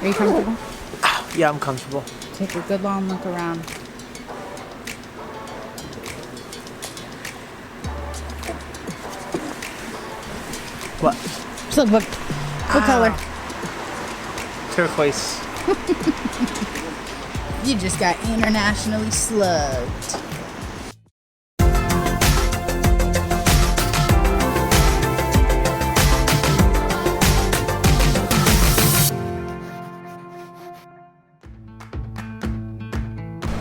Are you comfortable? Yeah, I'm comfortable. Take a good long look around. What? So what color? Turquoise. You just got internationally slugged.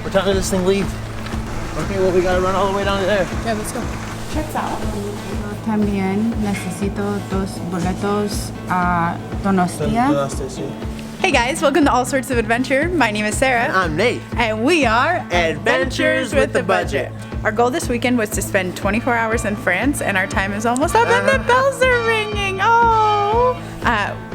What time does this thing leave? Okay, well, we gotta run all the way down to there. Yeah, let's go. Check out. También necesito dos boletos a Donostia. Hey guys, welcome to All Sorts of Adventure. My name is Sarah. And I'm Nate. And we are Adventures with the Budget. Our goal this weekend was to spend 24 hours in France, and our time is almost up and the bells are ringing. Oh!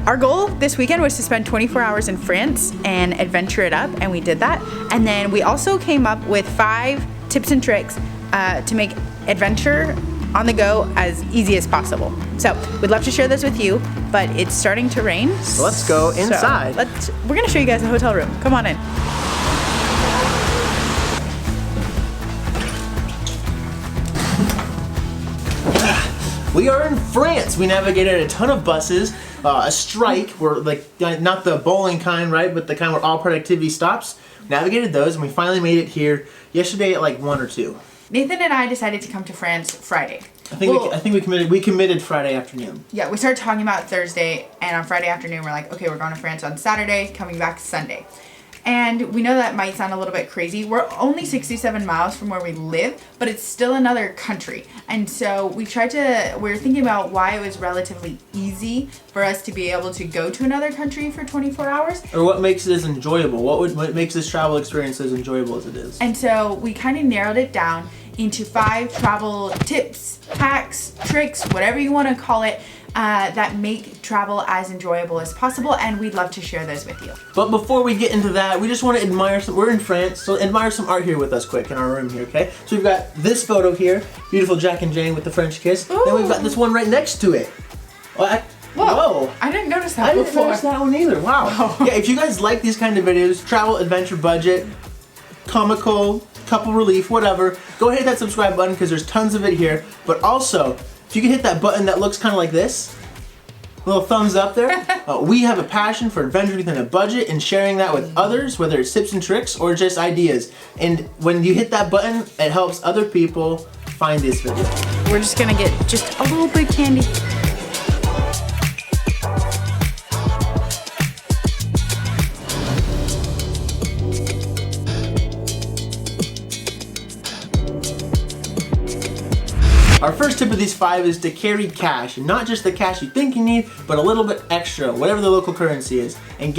Our goal this weekend was to spend 24 hours in France and adventure it up, and we did that. And then we also came up with 5 tips and tricks to make adventure on the go as easy as possible. So we'd love to share this with you, but it's starting to rain. So let's go inside. So we're gonna show you guys the hotel room. Come on in. We are in France. We navigated a ton of buses, a strike, where like not the bowling kind, right, but the kind where all productivity stops. Navigated those, and we finally made it here yesterday at like 1 or 2. Nathan and I decided to come to France Friday. I think we committed Friday afternoon. Yeah, we started talking about Thursday, and on Friday afternoon we're like, okay, we're going to France on Saturday, coming back Sunday. And we know that might sound a little bit crazy. We're only 67 miles from where we live, but it's still another country. And so we were thinking about why it was relatively easy for us to be able to go to another country for 24 hours. Or what makes it as enjoyable? What makes this travel experience as enjoyable as it is? And so we kind of narrowed it down into 5 travel tips, hacks, tricks, whatever you want to call it, that make travel as enjoyable as possible, and we'd love to share those with you. But before we get into that, we just want to admire we're in France, so admire some art here with us quick in our room here, okay? So we've got this photo here, beautiful Jack and Jane with the French kiss. Ooh. Then we've got this one right next to it. Whoa. I didn't notice that before. I didn't notice that one either, wow. Oh. Yeah, if you guys like these kind of videos, travel, adventure, budget, comical, couple relief, whatever, go ahead and hit that subscribe button because there's tons of it here. But also, if you can hit that button that looks kind of like this, little thumbs up there. We have a passion for adventure within a budget and sharing that with others, whether it's tips and tricks or just ideas. And when you hit that button, it helps other people find this video. We're just gonna get just a little bit of candy. Our first tip of these 5 is to carry cash, and not just the cash you think you need, but a little bit extra, whatever the local currency is, and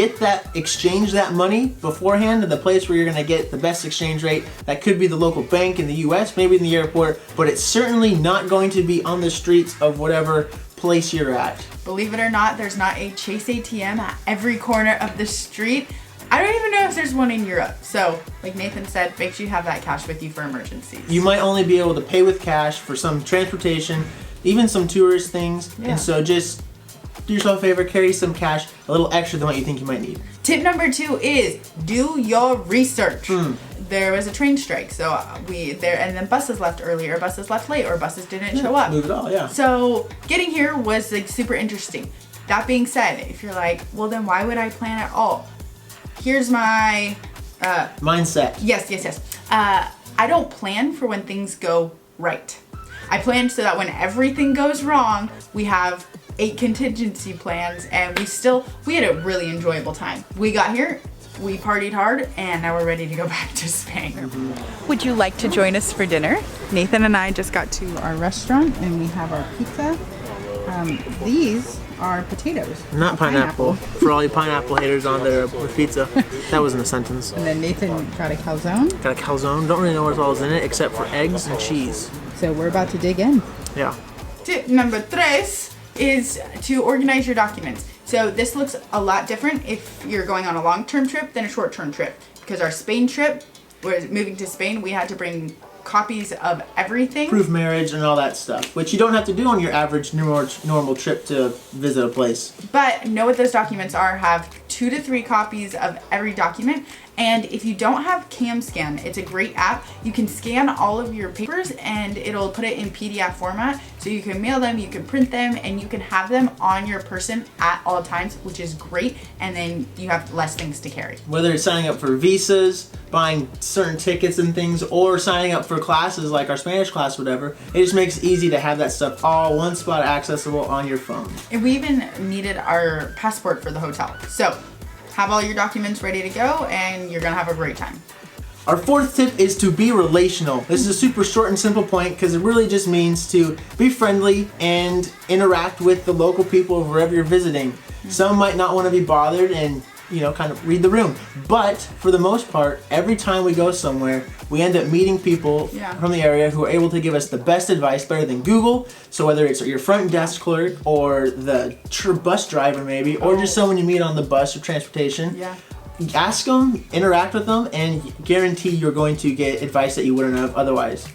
exchange that money beforehand to the place where you're gonna get the best exchange rate. That could be the local bank in the US, maybe in the airport, but it's certainly not going to be on the streets of whatever place you're at. Believe it or not, there's not a Chase ATM at every corner of the street. I don't even know if there's one in Europe. So, like Nathan said, make sure you have that cash with you for emergencies. You might only be able to pay with cash for some transportation, even some tourist things. Yeah. And so just do yourself a favor, carry some cash, a little extra than what you think you might need. Tip number 2 is do your research. There was a train strike, so and then buses left early, or buses left late, or buses didn't show up. Move it all, yeah. So getting here was like super interesting. That being said, if you're like, well then why would I plan at all? Here's my mindset. Yes. I don't plan for when things go right. I plan so that when everything goes wrong, we have 8 contingency plans, and we had a really enjoyable time. We got here, we partied hard, and now we're ready to go back to Spain. Would you like to join us for dinner? Nathan and I just got to Our restaurant, and we have our pizza. These are potatoes. Not pineapple. For all you pineapple haters on there with pizza. That wasn't a sentence. And then Nathan got a calzone. Got a calzone. Don't really know what all's in it except for eggs and cheese. So we're about to dig in. Yeah. Tip number 3 is to organize your documents. So this looks a lot different if you're going on a long-term trip than a short-term trip. Because our Spain trip, we're moving to Spain, we had to bring copies of everything. Proof marriage and all that stuff, which you don't have to do on your average normal trip to visit a place. But know what those documents are, have 2 to 3 copies of every document. And if you don't have CamScan, it's a great app. You can scan all of your papers and it'll put it in PDF format. So you can mail them, you can print them, and you can have them on your person at all times, which is great. And then you have less things to carry. Whether it's signing up for visas, buying certain tickets and things, or signing up for classes like our Spanish class, whatever, it just makes it easy to have that stuff all one spot accessible on your phone. And we even needed our passport for the hotel. So have all your documents ready to go and you're gonna have a great time. Our fourth tip is to be relational. This is a super short and simple point because it really just means to be friendly and interact with the local people wherever you're visiting. Some might not want to be bothered and, you know, kind of read the room. But for the most part, every time we go somewhere, we end up meeting people from the area who are able to give us the best advice, better than Google. So whether it's your front desk clerk or the bus driver maybe, or just someone you meet on the bus or transportation, ask them, interact with them, and guarantee you're going to get advice that you wouldn't have otherwise.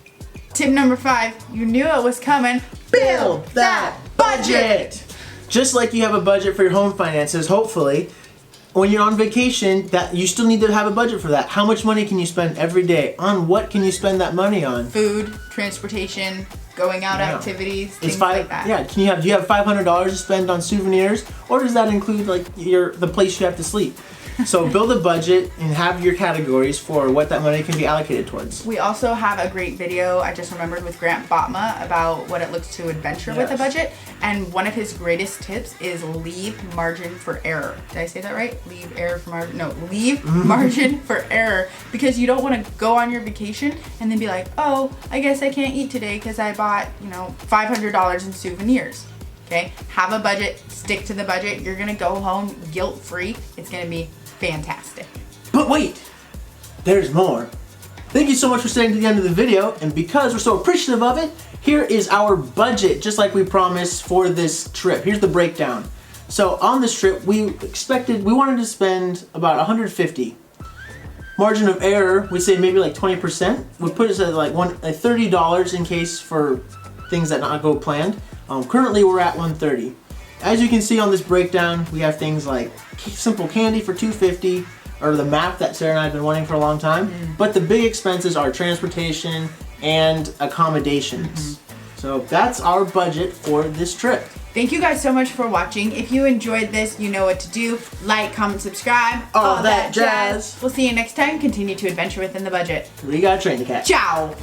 Tip number 5, you knew it was coming. Build that budget! Just like you have a budget for your home finances, hopefully, when you're on vacation, that you still need to have a budget for that. How much money can you spend every day? On what can you spend that money on? Food, transportation, going out activities, things like that. Yeah, do you have $500 to spend on souvenirs, or does that include like the place you have to sleep? So build a budget and have your categories for what that money can be allocated towards. We also have a great video I just remembered with Grant Botma about what it looks to adventure with a budget. And one of his greatest tips is leave margin for error. Did I say that right? Leave error for margin? No, leave margin for error, because you don't want to go on your vacation and then be like, oh, I guess I can't eat today because I bought, you know, $500 in souvenirs. Okay, have a budget, stick to the budget. You're gonna go home guilt-free. It's gonna be fantastic. But wait, there's more. Thank you so much for staying to the end of the video, and because we're so appreciative of it, here is our budget, just like we promised for this trip. Here's the breakdown. So on this trip, we wanted to spend about $150. Margin of error, we say maybe like 20%. We put it at like $30 in case for things that not go planned. Currently we're at $130. As you can see on this breakdown, we have things like simple candy for $250, or the map that Sarah and I have been wanting for a long time. But the big expenses are transportation and accommodations. So that's our budget for this trip. Thank you guys so much for watching. If you enjoyed this, you know what to do. Like, comment, subscribe, all that jazz. We'll see you next time. Continue to adventure within the budget. We gotta train the cat. Ciao.